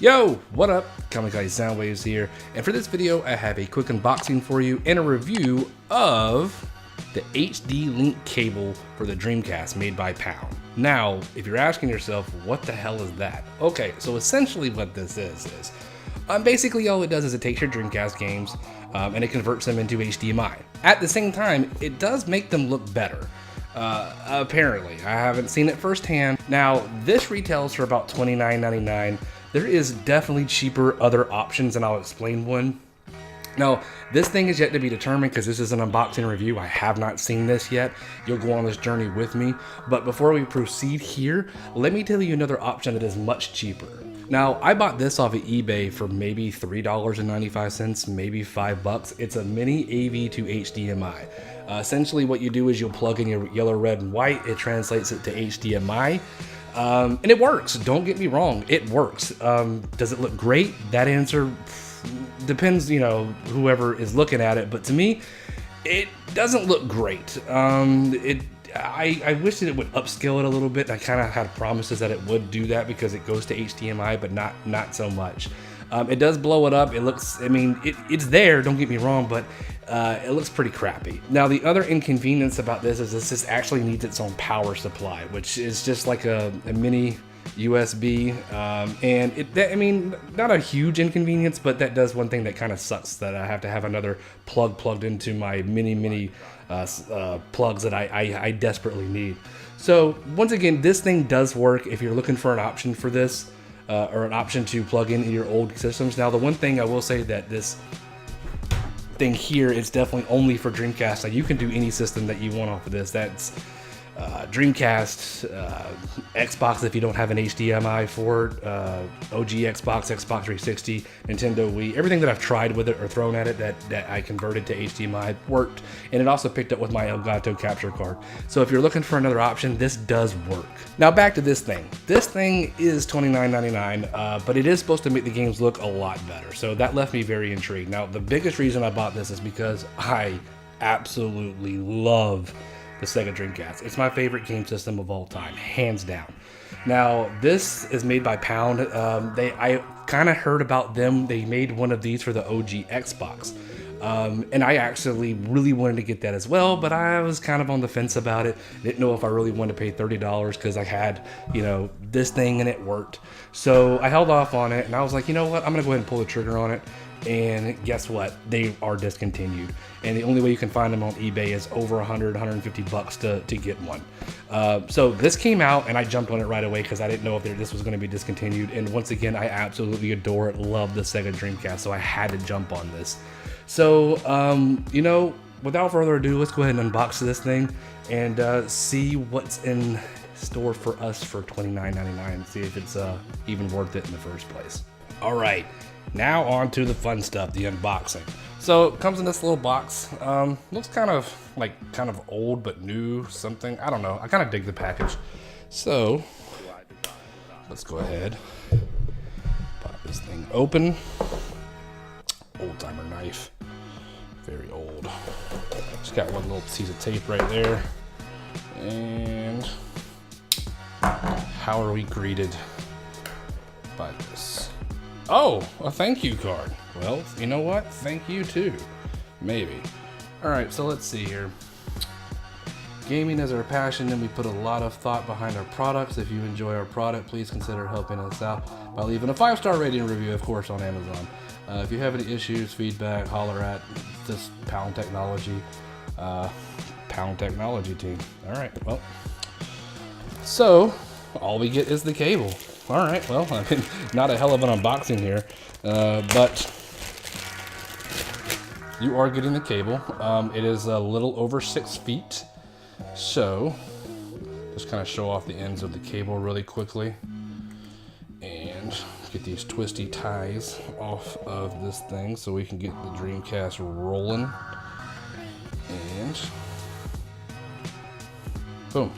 Yo, what up? Kamikaze Soundwaves here, and for this video I have a quick unboxing for you and a review of the HD link cable for the Dreamcast made by Pound. Now, if you're asking yourself, what the hell is that? Okay, so essentially what this is basically all it does is it takes your Dreamcast games and it converts them into HDMI. At the same time, it does make them look better. Apparently, I haven't seen it firsthand. Now, this retails for about $29.99. There is definitely cheaper other options, and I'll explain one. Now, this thing is yet to be determined because this is an unboxing review. I have not seen this yet. You'll go on this journey with me. But before we proceed here, let me tell you another option that is much cheaper. Now, I bought this off of eBay for maybe $3.95, maybe $5. It's a mini AV to HDMI. Essentially what you do is you'll plug in your yellow, red, and white. It translates it to HDMI. And it works. Don't get me wrong, it works. Does it look great? That answer depends, you know, whoever is looking at it. But to me, it doesn't look great. I wish that it would upscale it a little bit. I kind of had promises that it would do that because it goes to HDMI, but not so much. It does blow it up. It looks, I mean, it's there, don't get me wrong, but it looks pretty crappy. Now, the other inconvenience about this is this actually needs its own power supply, which is just like a mini USB. I mean, not a huge inconvenience, but that does one thing that kind of sucks, that I have to have another plug plugged into my mini plugs that I desperately need. So once again, this thing does work if you're looking for an option for this. Or an option to plug in your old systems. Now, the one thing I will say that this thing here is definitely only for Dreamcast. Like, you can do any system that you want off of this. That's Dreamcast, Xbox if you don't have an HDMI for it, OG Xbox, Xbox 360, Nintendo Wii. Everything that I've tried with it or thrown at it that I converted to HDMI worked, and it also picked up with my Elgato capture card. So if you're looking for another option, this does work. Now back to this thing. This thing is $29.99, but it is supposed to make the games look a lot better. So that left me very intrigued. Now, the biggest reason I bought this is because I absolutely love the Sega Dreamcast. It's my favorite game system of all time, hands down. Now, this is made by Pound. I kind of heard about them. They made one of these for the OG Xbox. And I actually really wanted to get that as well, but I was kind of on the fence about it. Didn't know if I really wanted to pay $30 because I had, you know, this thing and it worked. So I held off on it, and I was like, you know what, I'm gonna go ahead and pull the trigger on it. And guess what? They are discontinued. And the only way you can find them on eBay is over 150 bucks to get one. So this came out and I jumped on it right away because I didn't know if this was going to be discontinued. And once again, I absolutely adore it, love the Sega Dreamcast, so I had to jump on this. So, you know, without further ado, let's go ahead and unbox this thing and see what's in store for us for $29.99 and see if it's even worth it in the first place. All right. Now on to the fun stuff, the unboxing. So it comes in this little box. Looks kind of old but new, something. I don't know. I kind of dig the package. So let's go ahead, pop this thing open. Old timer knife, very old. Just got one little piece of tape right there. And how are we greeted by this? Oh, a thank you card. Well, you know what? Thank you too. Maybe. All right, so let's see here. Gaming is our passion, and we put a lot of thought behind our products. If you enjoy our product, please consider helping us out by leaving a 5-star rating and review, of course, on Amazon. If you have any issues, feedback, holler at this Pound Technology team. All right, well, so all we get is the cable. All right, well, I mean, not a hell of an unboxing here, but you are getting the cable. It is a little over 6 feet, so just kind of show off the ends of the cable really quickly and get these twisty ties off of this thing so we can get the Dreamcast rolling. And boom.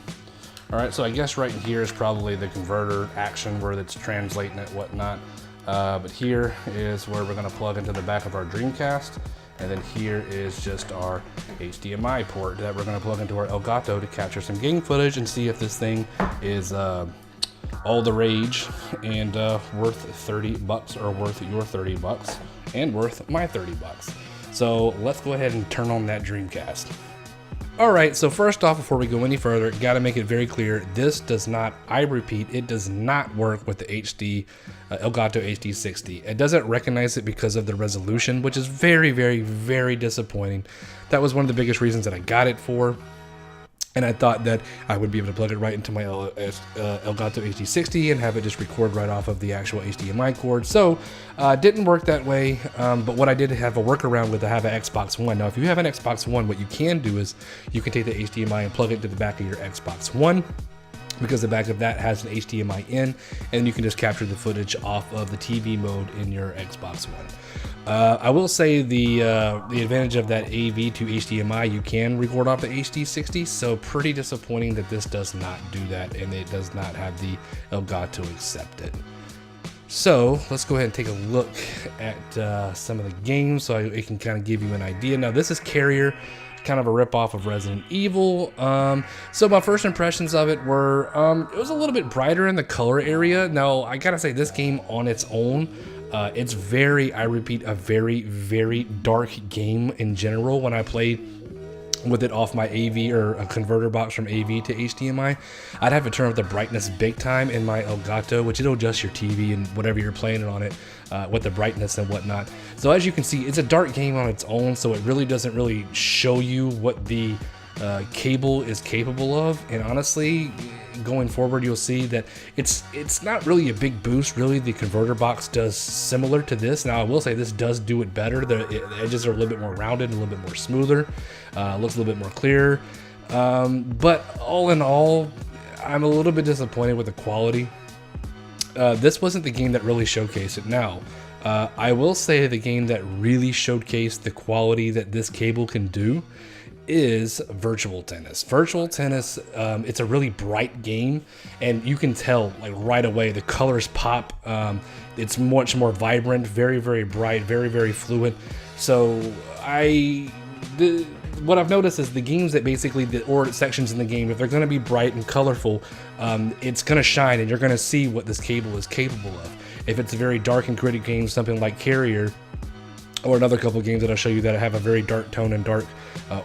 All right, so I guess right here is probably the converter action where it's translating it, whatnot. But here is where we're gonna plug into the back of our Dreamcast. And then here is just our HDMI port that we're gonna plug into our Elgato to capture some game footage and see if this thing is all the rage and worth 30 bucks or worth your 30 bucks and worth my 30 bucks. So let's go ahead and turn on that Dreamcast. All right, so first off, before we go any further, got to make it very clear, this does not, I repeat, it does not work with the Elgato HD 60. It doesn't recognize it because of the resolution, which is very, very, very disappointing. That was one of the biggest reasons that I got it for. And I thought that I would be able to plug it right into my Elgato HD 60 and have it just record right off of the actual HDMI cord. So didn't work that way, but what I did have a workaround with, I have an Xbox One. Now, if you have an Xbox One, what you can do is you can take the HDMI and plug it to the back of your Xbox One, because the back of that has an HDMI in, and you can just capture the footage off of the TV mode in your Xbox One. I will say the advantage of that AV to HDMI, you can record off the HD 60, so pretty disappointing that this does not do that, and it does not have the Elgato accept it. So let's go ahead and take a look at some of the games so it can kind of give you an idea. Now, this is Carrier, kind of a ripoff of Resident Evil. So my first impressions of it were, it was a little bit brighter in the color area. Now, I gotta say, this game on its own, it's very, I repeat, a very, very dark game in general. When I played with it off my AV or a converter box from AV to HDMI, I'd have to turn up the brightness big time in my Elgato, which it'll adjust your TV and whatever you're playing on it with the brightness and whatnot. So as you can see, it's a dark game on its own, so it really doesn't really show you what the cable is capable of. And honestly, going forward, you'll see that it's not really a big boost. Really, the converter box does similar to this. Now, I will say this does do it better. The edges are a little bit more rounded, a little bit more smoother, looks a little bit more clear. But all in all, I'm a little bit disappointed with the quality. This wasn't the game that really showcased it. Now, I will say the game that really showcased the quality that this cable can do is Virtual Tennis. Virtual Tennis, it's a really bright game, and you can tell like right away the colors pop. It's much more vibrant, very, very bright, very, very fluid. So what I've noticed is the games that basically, or sections in the game, if they're going to be bright and colorful, it's going to shine, and you're going to see what this cable is capable of. If it's a very dark and gritty game, something like Carrier, or another couple of games that I'll show you that have a very dark tone and dark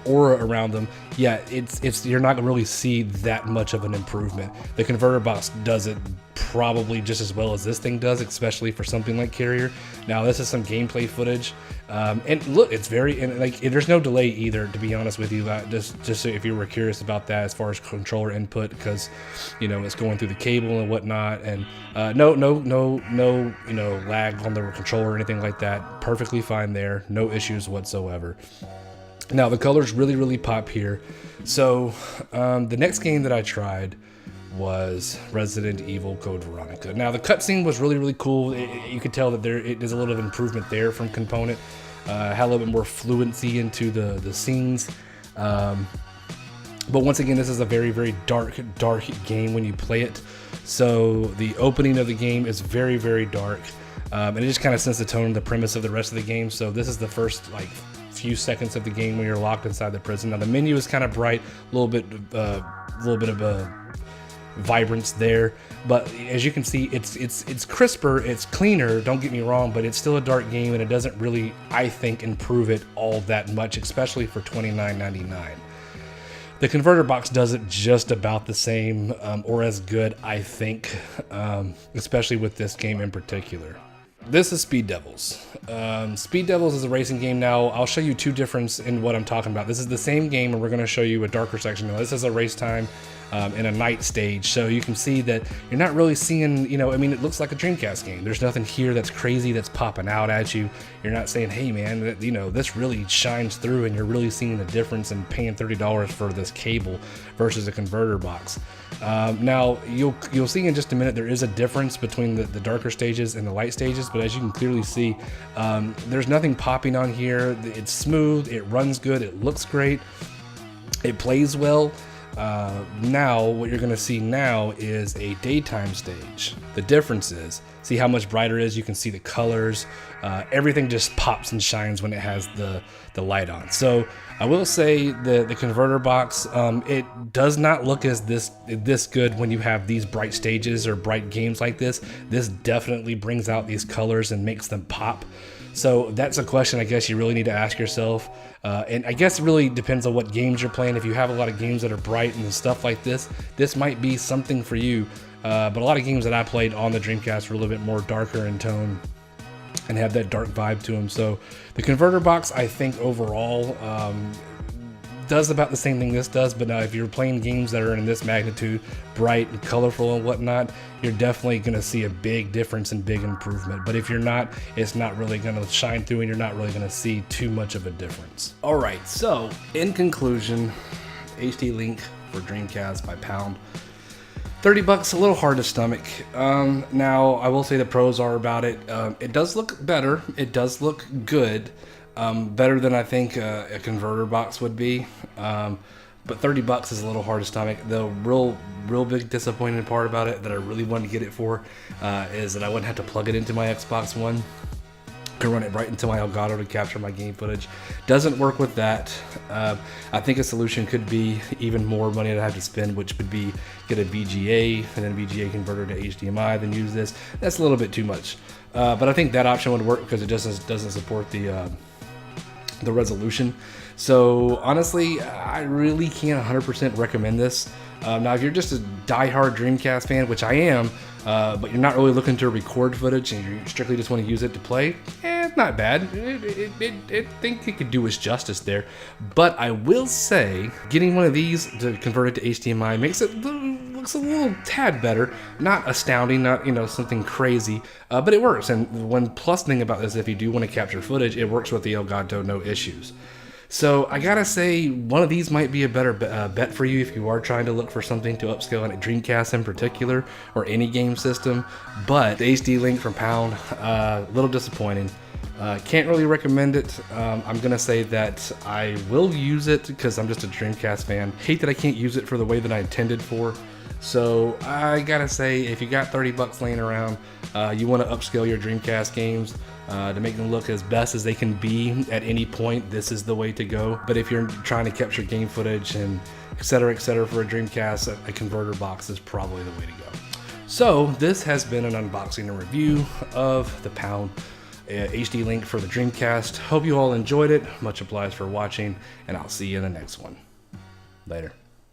aura around them, yeah, you're not gonna really see that much of an improvement. The converter box does it probably just as well as this thing does, especially for something like Carrier. Now, this is some gameplay footage, and look, it's very, and like, there's no delay either, to be honest with you. Just so if you were curious about that as far as controller input, because you know it's going through the cable and whatnot, and no lag on the controller or anything like that. Perfectly fine there, no issues whatsoever. Now, the colors really, really pop here. So the next game that I tried was Resident Evil Code Veronica. Now, the cutscene was really, really cool. You could tell that there's a little bit of improvement there from Component. Had a little bit more fluency into the scenes. But once again, this is a very, very dark game when you play it. So the opening of the game is very, very dark. And it just kind of sets the tone and the premise of the rest of the game. So this is the first like few seconds of the game when you're locked inside the prison. Now, the menu is kind of bright, a little bit of a vibrance there, but as you can see, it's crisper, it's cleaner, don't get me wrong, but it's still a dark game, and it doesn't really, I think, improve it all that much, especially for $29.99. The converter box does it just about the same, or as good, I think, especially with this game in particular. This is Speed Devils. Speed Devils is a racing game. Now, I'll show you two differences in what I'm talking about. This is the same game, and we're going to show you a darker section. Now, this is a race time in a night stage, so you can see that you're not really seeing, you know, I mean, it looks like a Dreamcast game. There's nothing here that's crazy, that's popping out at you. You're not saying, hey man, you know, this really shines through, and you're really seeing the difference in paying $30 for this cable versus a converter box. Now, you'll see in just a minute there is a difference between the darker stages and the light stages, but as you can clearly see, there's nothing popping on here. It's smooth, it runs good, it looks great, it plays well. Now what you're gonna see now is a daytime stage. The difference is, see how much brighter it is, you can see the colors, everything just pops and shines when it has the light on. So I will say the converter box, it does not look as this good when you have these bright stages or bright games like this. This definitely brings out these colors and makes them pop. So that's a question I guess you really need to ask yourself. And I guess it really depends on what games you're playing. If you have a lot of games that are bright and stuff like this might be something for you. But a lot of games that I played on the Dreamcast were a little bit more darker in tone and have that dark vibe to them. So the converter box, I think overall, does about the same thing this does, but now if you're playing games that are in this magnitude, bright and colorful and whatnot, you're definitely going to see a big difference and big improvement. But if you're not, it's not really going to shine through and you're not really going to see too much of a difference. All right, so in conclusion, HD Link for Dreamcast by Pound. $30, a little hard to stomach. Now, I will say the pros are about it. It does look better. It does look good. Better than I think a converter box would be. But $30 is a little hard to stomach. The real big disappointing part about it that I really wanted to get it for is that I wouldn't have to plug it into my Xbox One. Could run it right into my Elgato to capture my game footage. Doesn't work with that. I think a solution could be even more money that I have to spend, which would be get a VGA and then a VGA converter to HDMI, then use this. That's a little bit too much. But I think that option would work because it just doesn't support the resolution. So honestly, I really can't 100% recommend this. Now, if you're just a die-hard Dreamcast fan, which I am, but you're not really looking to record footage and you strictly just want to use it to play, not bad. I think it could do its justice there. But I will say, getting one of these to convert it to HDMI makes it looks a little tad better. Not astounding, not something crazy, but it works. And one plus thing about this, if you do want to capture footage, it works with the Elgato, no issues. So I gotta say, one of these might be a better bet for you if you are trying to look for something to upscale on a Dreamcast in particular, or any game system. But the HD Link from Pound, a little disappointing. Can't really recommend it. I'm gonna say that I will use it because I'm just a Dreamcast fan. Hate that I can't use it for the way that I intended for. So I gotta say, if you got $30 laying around, you want to upscale your Dreamcast games to make them look as best as they can be at any point, this is the way to go. But if you're trying to capture game footage and etc for a Dreamcast, a converter box is probably the way to go. So this has been an unboxing and review of the Pound HD Link for the Dreamcast. Hope you all enjoyed it. Much obliged for watching, and I'll see you in the next one. Later.